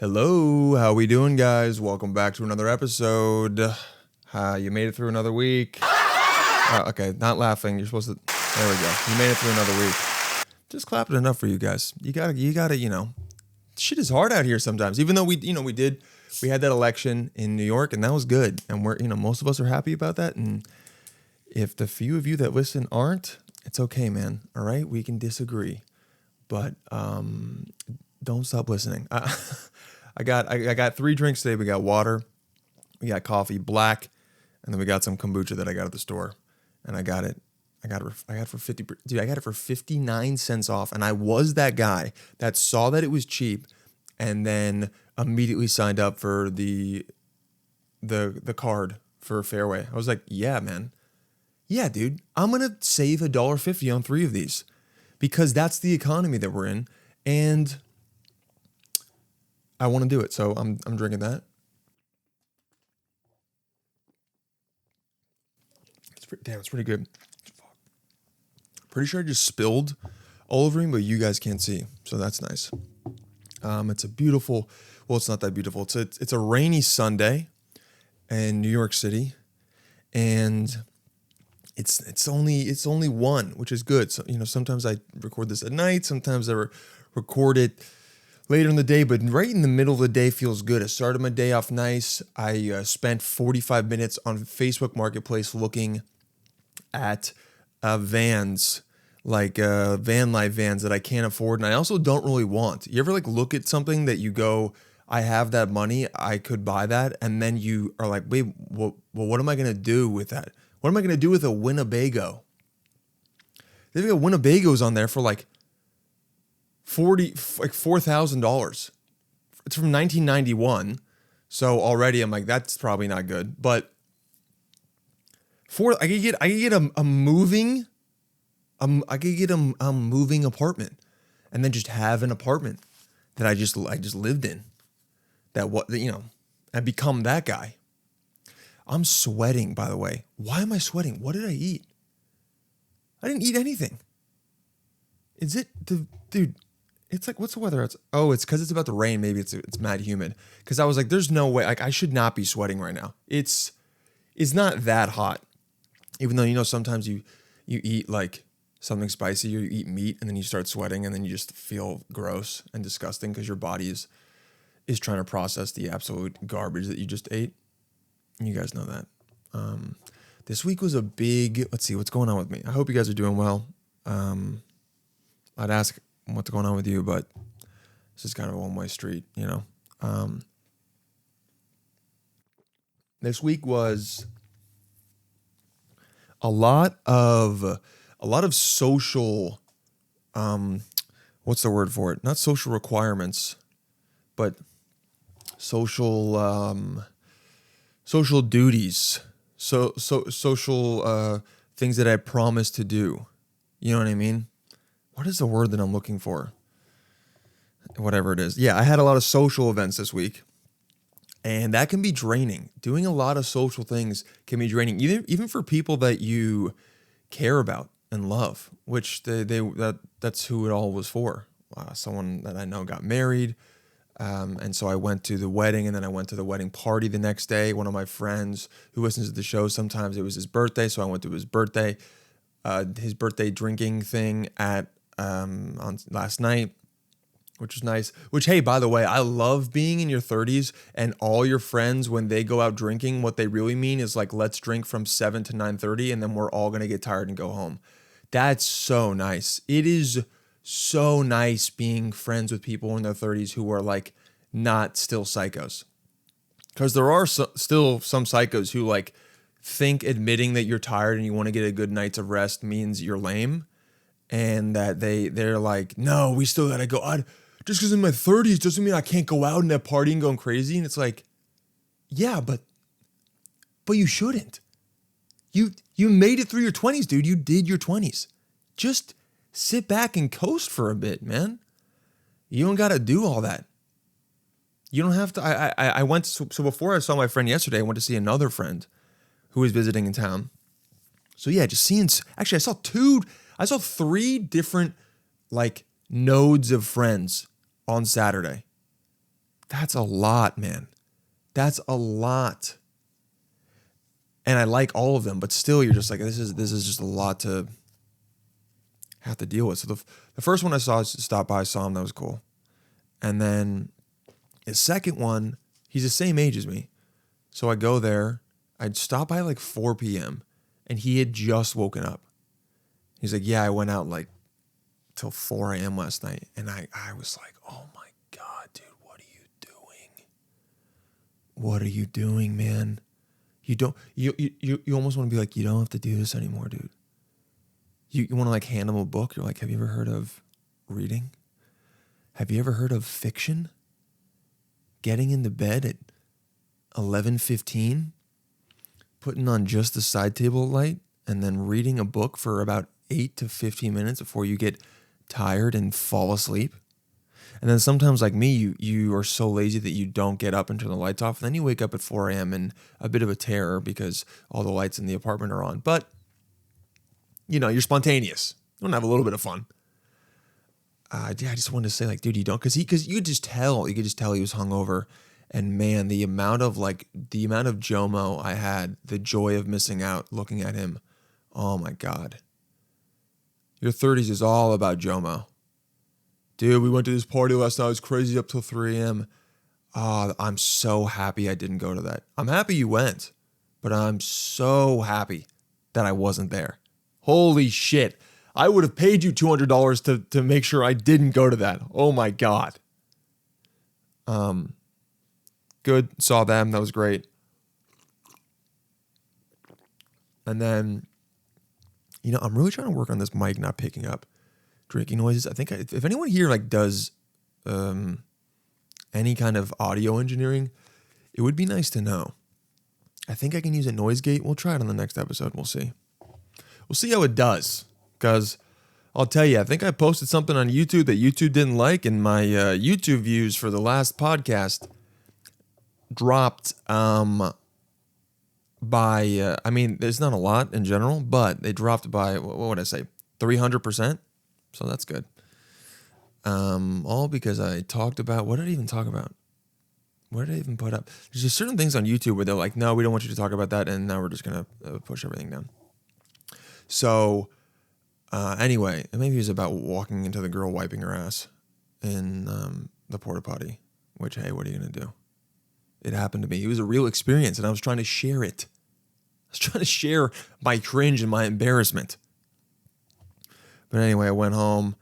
Hello, how we doing, guys? Welcome back to another episode. You made it through another week. Okay, not laughing. You're supposed to. There we go. You made it through another week. Just clapping enough for you guys. You gotta. Shit is hard out here sometimes. Even though we had that election in New York, and that was good. And most of us are happy about that. And if the few of you that listen aren't, it's okay, man. All right, we can disagree, but don't stop listening. I got 3 drinks today. We got water, we got coffee, black, and then we got some kombucha that I got at the store, and I got it for 50. Dude, I got it for 59 cents off, and I was that guy that saw that it was cheap, and then immediately signed up for the card for Fairway. I was like, yeah, man, yeah, dude, I'm gonna save $1.50 on 3 of these because that's the economy that we're in, and I want to do it, so I'm drinking that. It's pretty good. Pretty sure I just spilled all over me, but you guys can't see, so that's nice. It's a beautiful. Well, it's not that beautiful. It's a rainy Sunday in New York City, and it's only 1, which is good. So sometimes I record this at night. Sometimes I record it later in the day, but right in the middle of the day feels good. I started my day off nice. I spent 45 minutes on Facebook Marketplace looking at vans, like van life vans that I can't afford, and I also don't really want. You ever look at something that you go, I have that money, I could buy that, and then you are like, wait, well, what am I gonna do with that? What am I gonna do with a Winnebago? They've got Winnebagos on there for $4,000. It's from 1991, so already I'm like, that's probably not good. But I could get a moving apartment, and then just have an apartment that I just lived in. I become that guy. I'm sweating, by the way. Why am I sweating? What did I eat? I didn't eat anything. Is it dude? It's like, what's the weather? It's because it's about to rain. Maybe it's mad humid. Because I was like, there's no way. I should not be sweating right now. It's not that hot. Even though sometimes you eat something spicy, or you eat meat, and then you start sweating, and then you just feel gross and disgusting because your body is trying to process the absolute garbage that you just ate. You guys know that. This week was a big. Let's see what's going on with me. I hope you guys are doing well. I'd ask what's going on with you, but this is kind of a one-way street, This week was a lot of social, what's the word for it? Not social requirements, but social duties. Social things that I promised to do. You know what I mean? What is the word that I'm looking for? Whatever it is. Yeah, I had a lot of social events this week, and that can be draining. Doing a lot of social things can be draining, even for people that you care about and love, which that's who it all was for. Someone that I know got married, and so I went to the wedding, and then I went to the wedding party the next day. One of my friends who listens to the show, sometimes it was his birthday, so I went to his birthday drinking thing on last night, which was nice. Which, hey, by the way, I love being in your 30s and all your friends, when they go out drinking, what they really mean is let's drink from 7 to 9:30, and then we're all gonna get tired and go home. That's so nice. It is so nice being friends with people in their 30s who are not still psychos, because there are still some psychos who think admitting that you're tired and you want to get a good night's of rest means you're lame, and that they're like, no, we still gotta go. Just because in my 30s doesn't mean I can't go out and have partying going crazy. And it's like, yeah, but you shouldn't. You made it through your 20s, dude. You did your 20s. Just sit back and coast for a bit, man. You don't gotta do all that. You don't have to. I went, so before I saw my friend yesterday, I went to see another friend who was visiting in town. So yeah, just seeing, actually I saw 3 different nodes of friends on Saturday. That's a lot, man. That's a lot. And I like all of them, but still you're just like, this is just a lot to have to deal with. So the first one I saw, stopped by, saw him, that was cool. And then his second one, he's the same age as me. So I go there, I'd stop by like 4 p.m. and he had just woken up. He's like, yeah, I went out like till 4 a.m. last night. And I was like, oh my God, dude, what are you doing? What are you doing, man? You almost want to be like, you don't have to do this anymore, dude. You want to like hand him a book. You're like, have you ever heard of reading? Have you ever heard of fiction? Getting into bed at 11:15, putting on just the side table light, and then reading a book for about 8 to 15 minutes before you get tired and fall asleep. And then sometimes like me, you are so lazy that you don't get up and turn the lights off. And then you wake up at 4 a.m. in a bit of a terror because all the lights in the apartment are on. But, you're spontaneous. You want to have a little bit of fun. I just wanted to say like, dude, you don't, because you could just tell he was hungover. And man, the amount of JOMO I had, the joy of missing out looking at him. Oh my God. Your 30s is all about JOMO. Dude, we went to this party last night. It was crazy up till 3 a.m. Oh, I'm so happy I didn't go to that. I'm happy you went, but I'm so happy that I wasn't there. Holy shit. I would have paid you $200 to make sure I didn't go to that. Oh my God. Good. Saw them. That was great. And then, I'm really trying to work on this mic not picking up drinking noises. I think if anyone here like does any kind of audio engineering, it would be nice to know. I think I can use a noise gate. We'll try it on the next episode. We'll see. We'll see how it does. Because I'll tell you, I think I posted something on YouTube that YouTube didn't like, and my YouTube views for the last podcast dropped by, there's not a lot in general, but they dropped by, what would I say, 300%? So that's good. All because I talked about, what did I even talk about? What did I even put up? There's just certain things on YouTube where they're like, no, we don't want you to talk about that, and now we're just going to push everything down. So, anyway, maybe it was about walking into the girl wiping her ass in the porta potty, which, hey, what are you going to do? It happened to me. It was a real experience, and I was trying to share it. I was trying to share my cringe and my embarrassment. But anyway, I went home,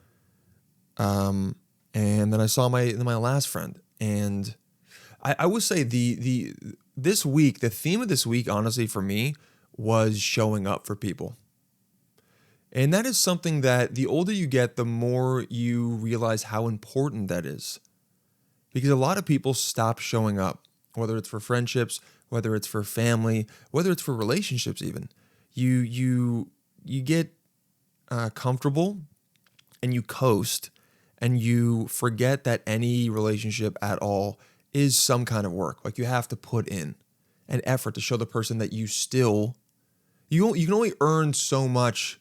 and then I saw my last friend, and I would say this week, the theme of this week, honestly, for me, was showing up for people. And that is something that the older you get, the more you realize how important that is. Because a lot of people stop showing up, whether it's for friendships, whether it's for family, whether it's for relationships even. You get comfortable and you coast and you forget that any relationship at all is some kind of work. Like you have to put in an effort to show the person that you can only earn so much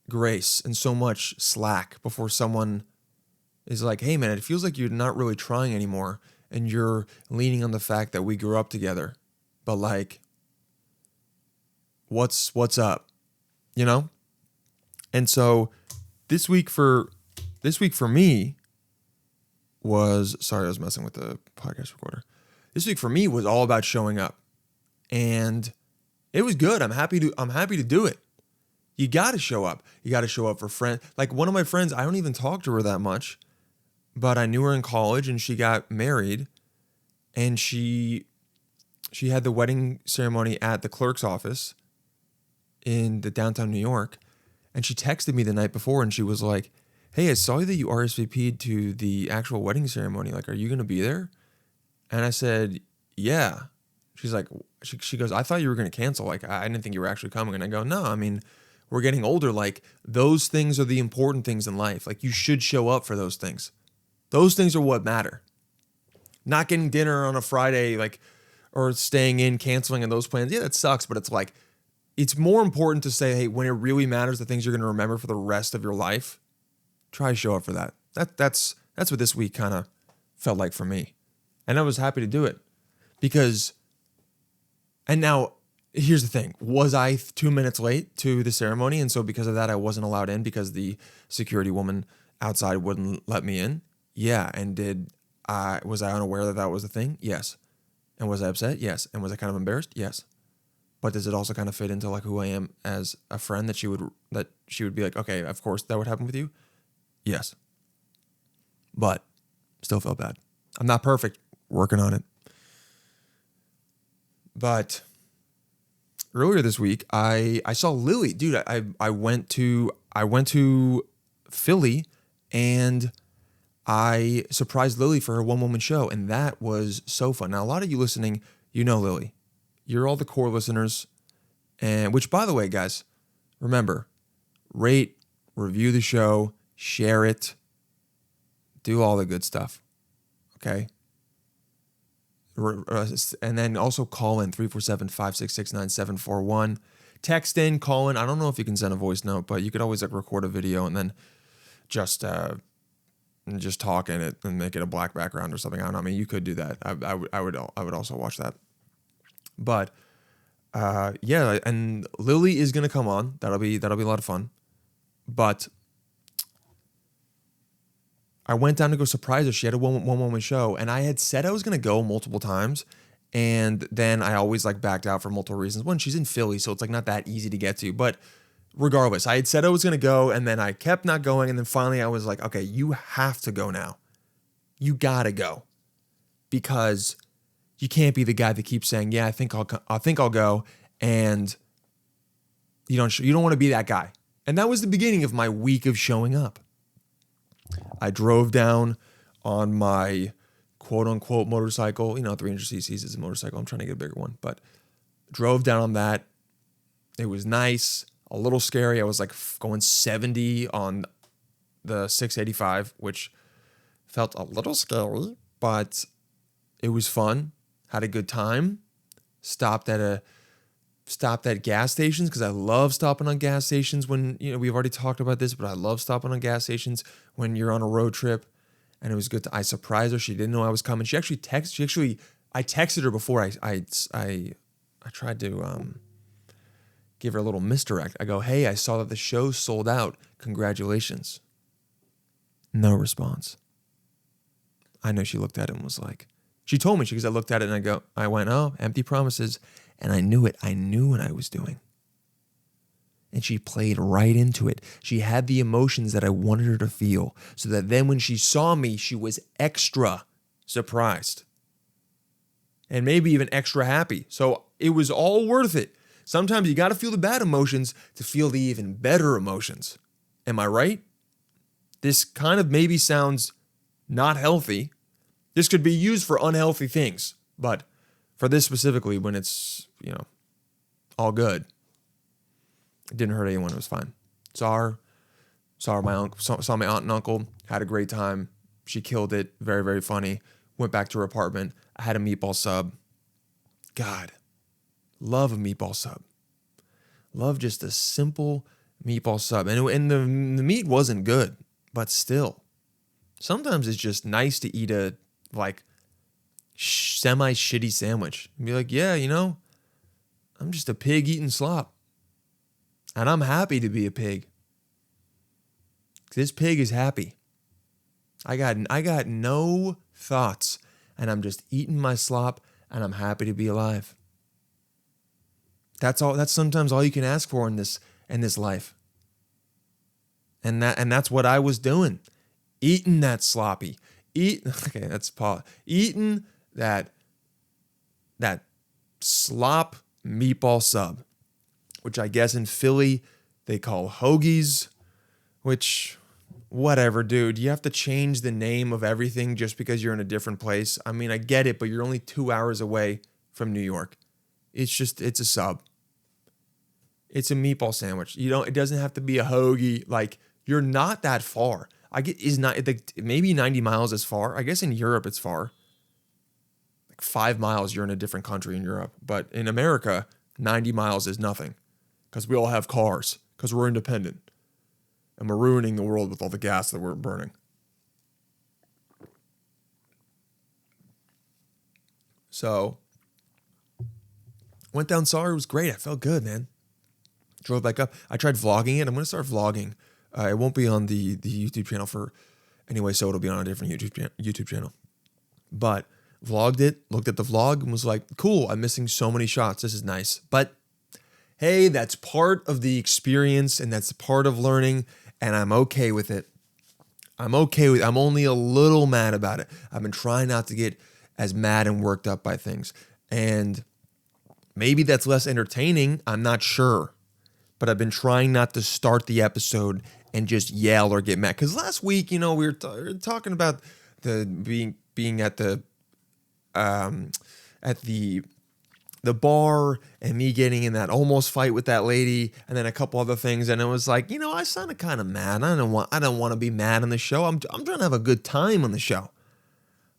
grace and so much slack before someone is like, hey man, it feels like you're not really trying anymore and you're leaning on the fact that we grew up together. But like, what's up? And so this week for me was, sorry, I was messing with the podcast recorder. This week for me was all about showing up. And it was good. I'm happy to do it. You got to show up. You got to show up for friends. Like one of my friends, I don't even talk to her that much, but I knew her in college and she got married and she had the wedding ceremony at the clerk's office in the downtown New York. And she texted me the night before and she was like, hey, I saw that you RSVP'd to the actual wedding ceremony. Like, are you going to be there? And I said, yeah. She's like, she goes, I thought you were going to cancel. Like, I didn't think you were actually coming. And I go, no, I mean, we're getting older. Like, those things are the important things in life. Like, you should show up for those things. Those things are what matter. Not getting dinner on a Friday, like, or staying in, canceling on those plans. Yeah, that sucks. But it's like, it's more important to say, hey, when it really matters, the things you're going to remember for the rest of your life, try to show up for that. That's what this week kind of felt like for me. And I was happy to do it because, and now here's the thing. Was I 2 minutes late to the ceremony? And so because of that, I wasn't allowed in because the security woman outside wouldn't let me in? Yeah. And was I unaware that that was the thing? Yes. And was I upset? Yes. And was I kind of embarrassed? Yes. But does it also kind of fit into like who I am as a friend that she would be like, okay, of course that would happen with you? Yes. But still felt bad. I'm not perfect. Working on it. But earlier this week, I saw Lily. Dude, I went to Philly and I surprised Lily for her one-woman show, and that was so fun. Now, a lot of you listening, you know Lily. You're all the core listeners, and which, by the way, guys, remember, rate, review the show, share it, do all the good stuff, okay? And then also call in 347-566-9741. Text in, call in. I don't know if you can send a voice note, but you could always like record a video and then just talk in it and make it a black background or something. I don't know. I mean, you could do that. I would also watch that. But yeah, and Lily is gonna come on. That'll be a lot of fun. But I went down to go surprise her. She had a one-woman show, and I had said I was gonna go multiple times, and then I always like backed out for multiple reasons. One, she's in Philly, so it's like not that easy to get to. But regardless, I had said I was gonna go, and then I kept not going, and then finally I was like, okay, you have to go now. You gotta go, because you can't be the guy that keeps saying, yeah, I think I'll go, and you don't want to be that guy. And that was the beginning of my week of showing up. I drove down on my quote unquote motorcycle. 300 cc's is a motorcycle. I'm trying to get a bigger one, but drove down on that. It was nice, a little scary. I was like going 70 on the 685, which felt a little scary, but it was fun. Had a good time. Stopped at gas stations because I love stopping on gas stations when, we've already talked about this, but I love stopping on gas stations when you're on a road trip. And it was good. I surprised her. She didn't know I was coming. I texted her before I tried to give her a little misdirect. I go, hey, I saw that the show sold out. Congratulations. No response. I know she looked at it and was like, she told me, because I looked at it and I went, oh, empty promises. And I knew it. I knew what I was doing. And she played right into it. She had the emotions that I wanted her to feel, so that then when she saw me, she was extra surprised. And maybe even extra happy. So it was all worth it. Sometimes you got to feel the bad emotions to feel the even better emotions. Am I right? This kind of maybe sounds not healthy. This could be used for unhealthy things, but for this specifically, when it's, all good, it didn't hurt anyone. It was fine. Saw my aunt and uncle, had a great time. She killed it. Very, very funny. Went back to her apartment. I had a meatball sub. God, love a meatball sub. Love just a simple meatball sub. And the meat wasn't good, but still, sometimes it's just nice to eat a semi-shitty sandwich and be like, yeah, I'm just a pig eating slop. And I'm happy to be a pig. This pig is happy. I got no thoughts, and I'm just eating my slop, and I'm happy to be alive. That's all. That's sometimes all you can ask for in this life. And that's what I was doing. Eating that sloppy. Eating that slop meatball sub, which I guess in Philly they call hoagies, which, whatever, dude. You have to change the name of everything just because you're in a different place. I mean, I get it, but you're only 2 hours away from New York. It's a sub. It's a meatball sandwich. It doesn't have to be a hoagie. Like, you're not that far. Maybe 90 miles is far. I guess in Europe it's far. Like 5 miles, you're in a different country in Europe. But in America, 90 miles is nothing. Because we all have cars. Because we're independent. And we're ruining the world with all the gas that we're burning. So went down, saw her. It was great. I felt good, man. Drove back up. I tried vlogging it. I'm going to start vlogging. It won't be on the YouTube channel anyway, so it'll be on a different YouTube channel. But vlogged it, looked at the vlog, and was like, cool, I'm missing so many shots. This is nice. But hey, that's part of the experience, and that's part of learning, and I'm okay with it. I'm only a little mad about it. I've been trying not to get as mad and worked up by things. And maybe that's less entertaining. I'm not sure. But I've been trying not to start the episode and just yell or get mad. Because last week, we were talking about the being at the bar and me getting in that almost fight with that lady, and then a couple other things, and it was like, I sounded kind of mad. I don't want to be mad on the show. I'm trying to have a good time on the show.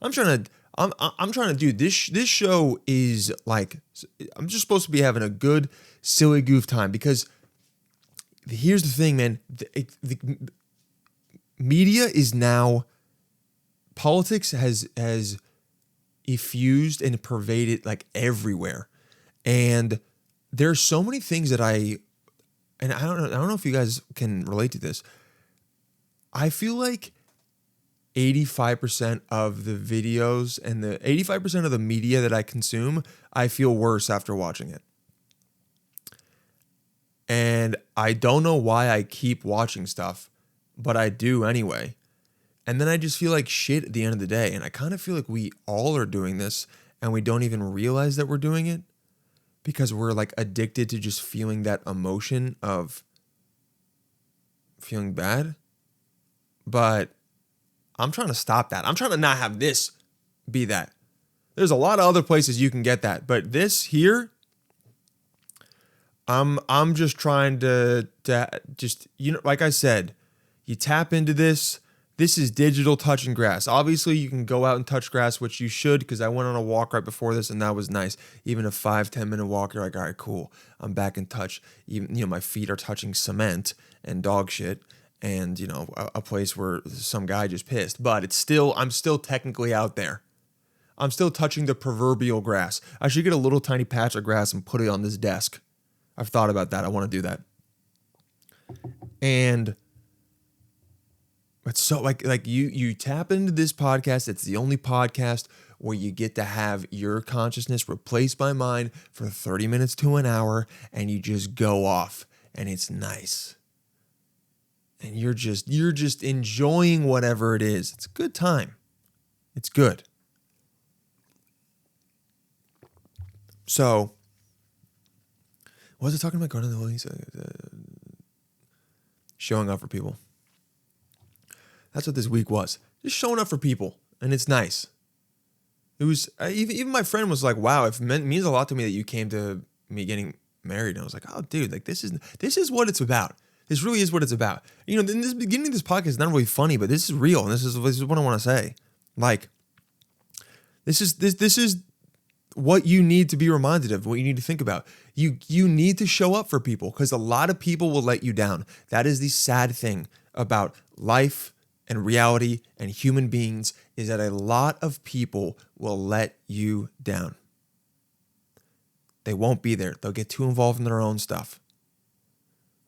I'm trying to do this. This show is like, I'm just supposed to be having a good, silly goof time, because here's the thing, man. The media is now, politics has effused and pervaded like everywhere. And there's so many things that I don't know if you guys can relate to this. I feel like 85% of the videos and the 85% of the media that I consume, I feel worse after watching it. And I don't know why I keep watching stuff, but I do anyway. And then I just feel like shit at the end of the day. And I kind of feel like we all are doing this and we don't even realize that we're doing it, because we're like addicted to just feeling that emotion of feeling bad. But I'm trying to stop that. I'm trying to not have this be that. There's a lot of other places you can get that, but this here, I'm just trying to just, like I said, you tap into this. This is digital touching grass. Obviously, you can go out and touch grass, which you should, because I went on a walk right before this, and that was nice. Even a 5-10 minute walk, you're like, all right, cool. I'm back in touch. Even, my feet are touching cement and dog shit, and, a place where some guy just pissed. But I'm still technically out there. I'm still touching the proverbial grass. I should get a little tiny patch of grass and put it on this desk. I've thought about that. I want to do that. And it's so like you tap into this podcast. It's the only podcast where you get to have your consciousness replaced by mine for 30 minutes to an hour, and you just go off, and it's nice. And you're just enjoying whatever it is. It's a good time. It's good. So, what was I talking about? Going to the Holy, showing up for people. That's what this week was. Just showing up for people, and it's nice. It was even my friend was like, "Wow, it means a lot to me that you came to me getting married." And I was like, "Oh, dude, like this is what it's about. This really is what it's about." In this beginning of this podcast is not really funny, but this is real, and this is what I want to say. Like, this is what you need to be reminded of, what you need to think about. You need to show up for people, because a lot of people will let you down. That is the sad thing about life and reality and human beings, is that a lot of people will let you down. They won't be there. They'll get too involved in their own stuff.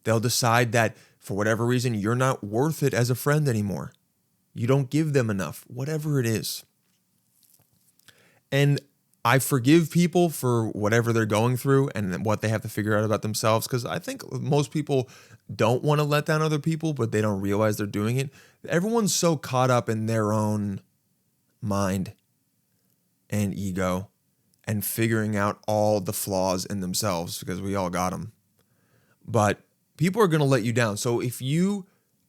They'll decide that for whatever reason, you're not worth it as a friend anymore. You don't give them enough, whatever it is. And I forgive people for whatever they're going through and what they have to figure out about themselves, because I think most people don't want to let down other people, but they don't realize they're doing it. Everyone's so caught up in their own mind and ego and figuring out all the flaws in themselves, because we all got them. But people are going to let you down. So if you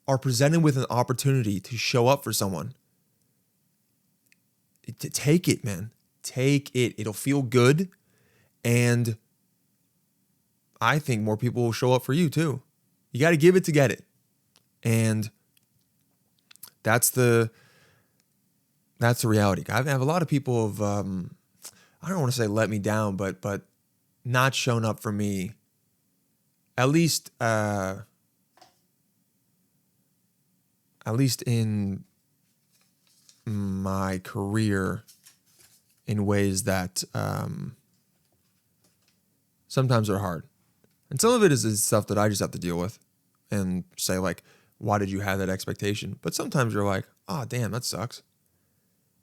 are presented with an opportunity to show up for someone, take it, man. Take it. It'll feel good. And I think more people will show up for you too. You got to give it to get it. And that's the reality. I have a lot of people have, I don't want to say let me down, but not shown up for me. At least in my career in ways that sometimes are hard. And some of it is stuff that I just have to deal with and say like, why did you have that expectation? But sometimes you're like, oh, damn, that sucks.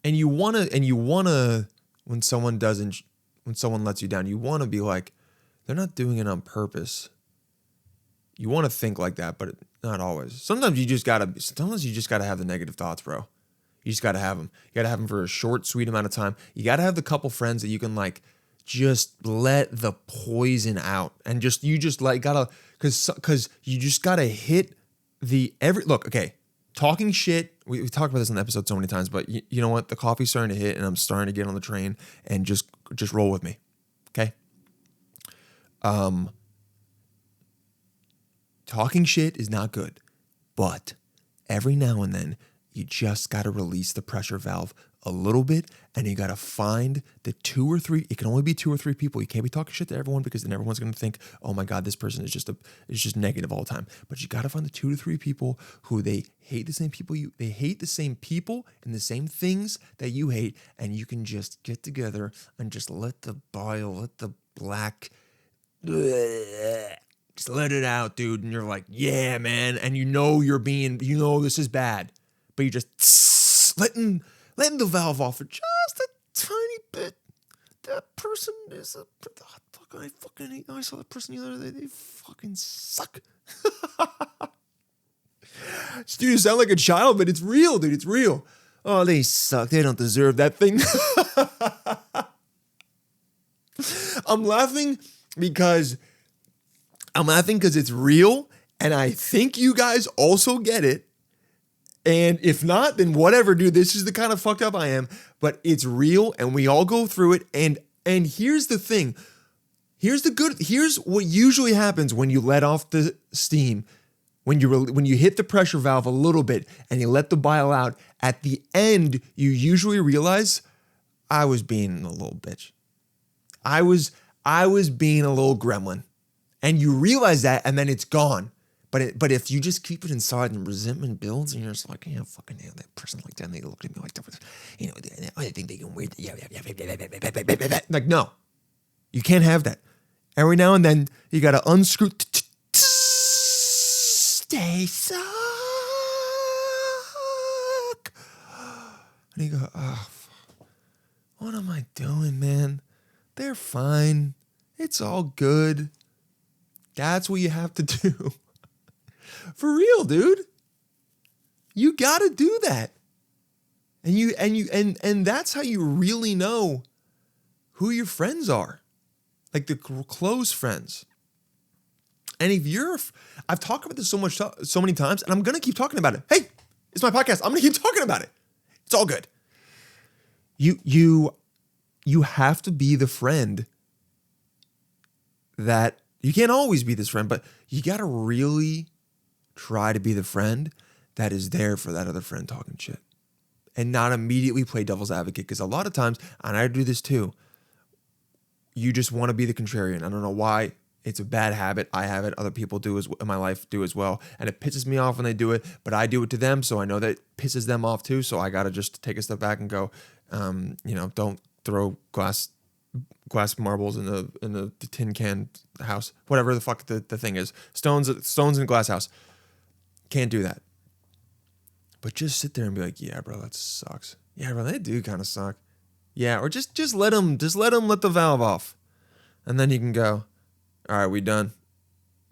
And you want to, when someone lets you down, you want to be like, they're not doing it on purpose. You want to think like that, but not always. Sometimes you just got to have the negative thoughts, bro. You just got to have them. You got to have them for a short, sweet amount of time. You got to have the couple friends that you can like just let the poison out and cause you just got to hit okay, talking shit. We talked about this in the episode so many times, but you know what? The coffee's starting to hit and I'm starting to get on the train and just roll with me. Okay. Talking shit is not good, but every now and then you just got to release the pressure valve a little bit, and you got to find the 2 or 3. It can only be 2 or 3 people. You can't be talking shit to everyone because then everyone's going to think, oh my God, this person is just negative all the time. But you got to find the 2 to 3 people who they hate the same people they hate the same people and the same things that you hate, and you can just get together and just let the black just let it out, dude. And you're like, yeah, man. And this is bad, but you're just letting the valve off for just a tiny bit. That person is I fucking hate. I saw that person the other day. They fucking suck. Dude, you sound like a child, but it's real, dude. It's real. Oh, they suck. They don't deserve that thing. I'm laughing because it's real, and I think you guys also get it. And if not, then whatever, dude. This is the kind of fucked up I am. But it's real, and we all go through it. And here's the thing. Here's what usually happens when you let off the steam. When you hit the pressure valve a little bit and you let the bile out, at the end, you usually realize, I was being a little bitch. I was being a little gremlin. And you realize that, and then it's gone. But if you just keep it inside and resentment builds, and you're just like, yeah, fucking hell, that person like that, and they look at me like that, I think they can wait. Like, no, you can't have that. Every now and then, you got to unscrew. Stay suck. And you go, oh, what am I doing, man? They're fine. It's all good. That's what you have to do. For real, dude. You got to do that. And that's how you really know who your friends are. Like the close friends. And I've talked about this so many times, and I'm going to keep talking about it. Hey, it's my podcast. I'm going to keep talking about it. It's all good. You have to be the friend that you can't always be this friend, but you got to really try to be the friend that is there for that other friend talking shit and not immediately play devil's advocate. Because a lot of times, and I do this too, you just want to be the contrarian. I don't know why. It's a bad habit. I have it. Other people in my life do as well. And it pisses me off when they do it, but I do it to them. So I know that it pisses them off too. So I got to just take a step back and go, don't throw glass marbles in the tin can house, whatever the fuck the thing is. Stones in a glass house. Can't do that. But just sit there and be like, yeah, bro, that sucks. Yeah, bro, they do kind of suck. Yeah, or just let them let the valve off. And then you can go, all right, we done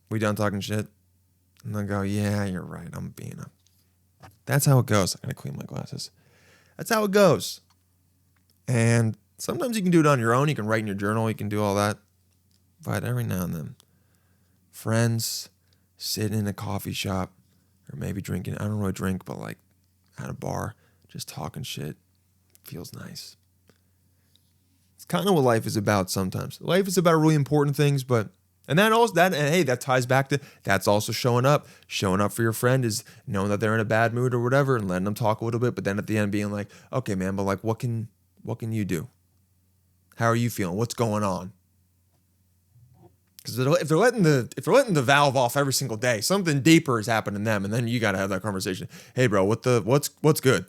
talking shit. And they'll go, yeah, you're right. I'm being a... That's how it goes. I gotta clean my glasses. That's how it goes. And sometimes you can do it on your own. You can write in your journal. You can do all that. But every now and then, friends sitting in a coffee shop or maybe drinking, I don't really drink, but like at a bar, just talking shit feels nice. It's kind of what life is about sometimes. Life is about really important things, that ties back to, that's also showing up. Showing up for your friend is knowing that they're in a bad mood or whatever and letting them talk a little bit, but then at the end being like, okay, man, but like, what can you do? How are you feeling? What's going on? Because if they're letting the valve off every single day, something deeper has happened in them, and then you got to have that conversation. Hey, bro, what's good?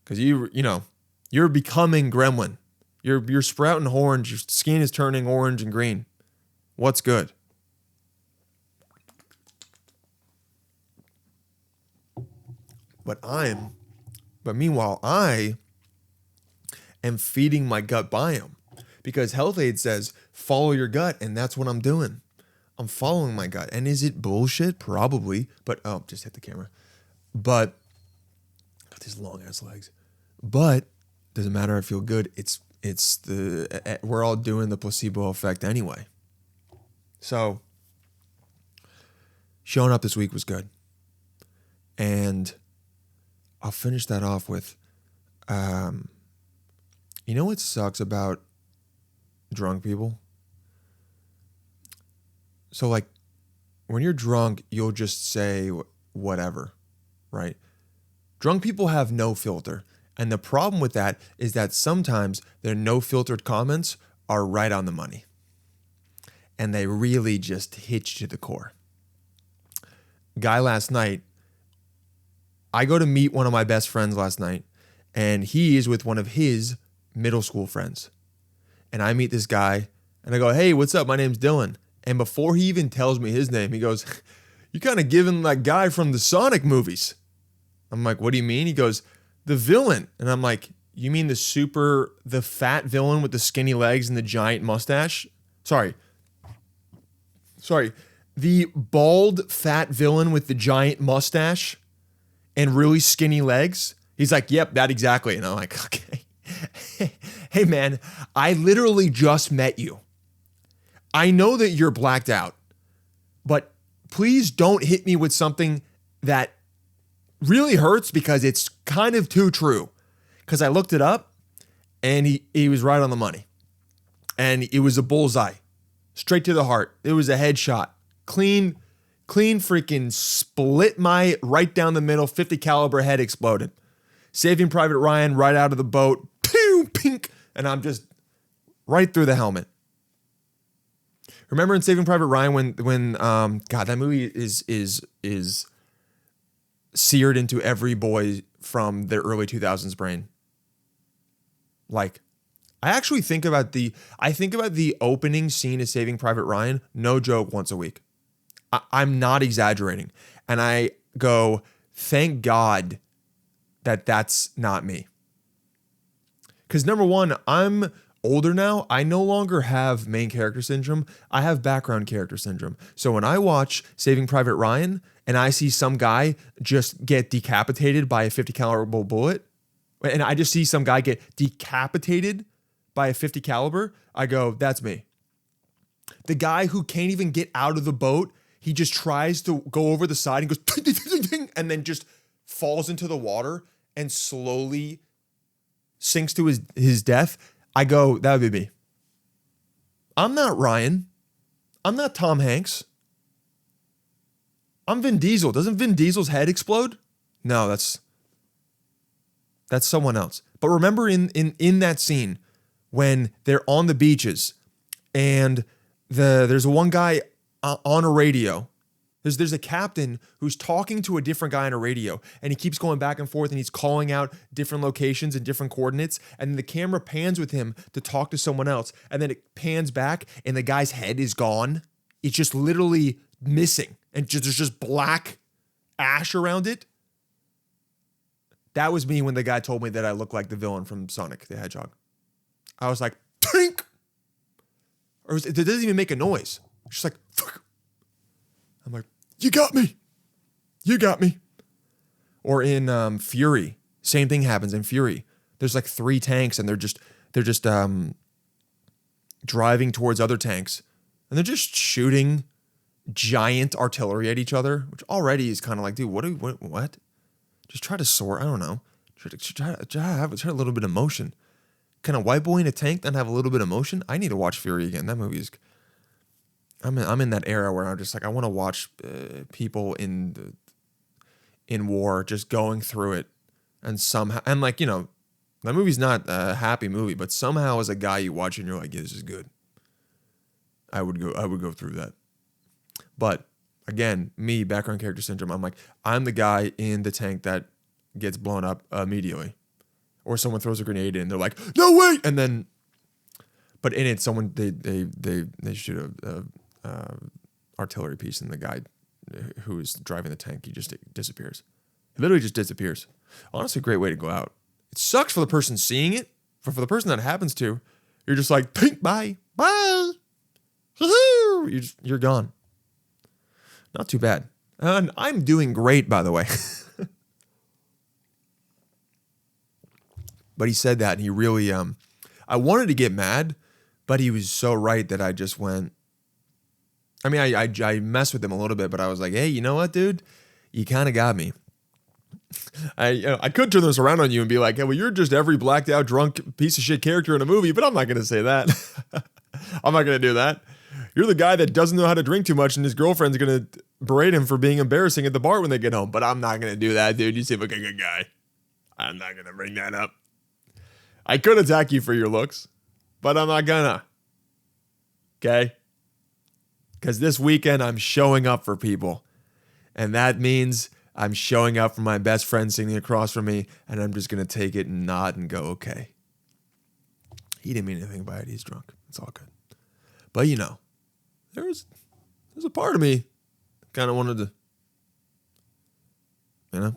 Because you're becoming gremlin. You're sprouting orange. Your skin is turning orange and green. What's good? But meanwhile, I am feeding my gut biome because Health Aid says follow your gut, and that's what I'm doing. I'm following my gut. And is it bullshit? Probably. But just hit the camera. But got these long ass legs. But doesn't matter. I feel good. We're all doing the placebo effect anyway. So showing up this week was good. And I'll finish that off with, you know what sucks about drunk people? So like when you're drunk, you'll just say whatever, right? Drunk people have no filter. And the problem with that is that sometimes their no filtered comments are right on the money. And they really just hit you to the core. Guy last night, I go to meet one of my best friends last night, and he is with one of his middle school friends. And I meet this guy, and I go, hey, what's up? My name's Dylan. And before he even tells me his name, he goes, you kind of giving that guy from the Sonic movies. I'm like, what do you mean? He goes, the villain. And I'm like, you mean the fat villain with the skinny legs and the giant mustache? Sorry. The bald, fat villain with the giant mustache and really skinny legs? He's like, yep, that exactly. And I'm like, okay. Hey, man, I literally just met you. I know that you're blacked out, but please don't hit me with something that really hurts because it's kind of too true. Because I looked it up and he was right on the money. And it was a bullseye. Straight to the heart. It was a headshot. Clean freaking split my right down the middle, 50 caliber head exploded. Saving Private Ryan right out of the boat. Pew, pink. And I'm just right through the helmet. Remember in Saving Private Ryan when God, that movie is seared into every boy from the early 2000s brain. Like, I actually think about the opening scene of Saving Private Ryan, no joke, once a week. I'm not exaggerating. And I go, thank God that that's not me. Because number one, I'm older now. I no longer have main character syndrome. I have background character syndrome. So when I watch Saving Private Ryan and I see some guy just get decapitated by a 50 caliber bullet, and I just see some guy get decapitated by a 50 caliber, I go, that's me. The guy who can't even get out of the boat, he just tries to go over the side and goes, ding, ding, ding, ding, and then just falls into the water and slowly sinks to his death. I go, that would be me. I'm not Ryan. I'm not Tom Hanks. I'm Vin Diesel. Doesn't Vin Diesel's head explode? No, that's someone else. But remember in that scene when they're on the beaches and there's one guy on a radio. There's a captain who's talking to a different guy on a radio, and he keeps going back and forth, and he's calling out different locations and different coordinates, and the camera pans with him to talk to someone else, and then it pans back, and the guy's head is gone. It's just literally missing, and there's just black ash around it. That was me when the guy told me that I look like the villain from Sonic the Hedgehog. I was like, tink! It doesn't even make a noise. It's just like, fuck. I'm like, you got me. You got me. Or in Fury, same thing happens in Fury. There's like 3 tanks and they're just driving towards other tanks. And they're just shooting giant artillery at each other, which already is kind of like, dude, what? Just try to soar. I don't know. Try to have a little bit of motion. Can a white boy in a tank then have a little bit of motion? I need to watch Fury again. That movie is... I'm in that era where I'm just like, I want to watch people in war just going through it, and somehow, and like, you know, that movie's not a happy movie, but somehow as a guy you watch it and you're like, yeah, this is good. I would go through that. But again, me, background character syndrome, I'm like, I'm the guy in the tank that gets blown up immediately, or someone throws a grenade in, they're like, no wait, and then But in it, someone they shoot a artillery piece, and the guy who is driving the tank, he just disappears. He literally just disappears. Honestly, a great way to go out. It sucks for the person seeing it, but for the person that happens to, you're just like, bye, bye, you're gone. Not too bad. And I'm doing great, by the way. But he said that, and he really, I wanted to get mad, but he was so right that I just went. I mean, I messed with him a little bit, but I was like, hey, you know what, dude? You kind of got me. I could turn this around on you and be like, hey, well, you're just every blacked out, drunk piece of shit character in a movie, but I'm not going to say that. I'm not going to do that. You're the guy that doesn't know how to drink too much, and his girlfriend's going to berate him for being embarrassing at the bar when they get home, but I'm not going to do that, dude. You seem like a good guy. I'm not going to bring that up. I could attack you for your looks, but I'm not gonna. Okay? Because this weekend I'm showing up for people. And that means I'm showing up for my best friend sitting across from me, and I'm just gonna take it and nod and go, okay. He didn't mean anything by it. He's drunk. It's all good. But you know, there's a part of me kind of wanted to, you know,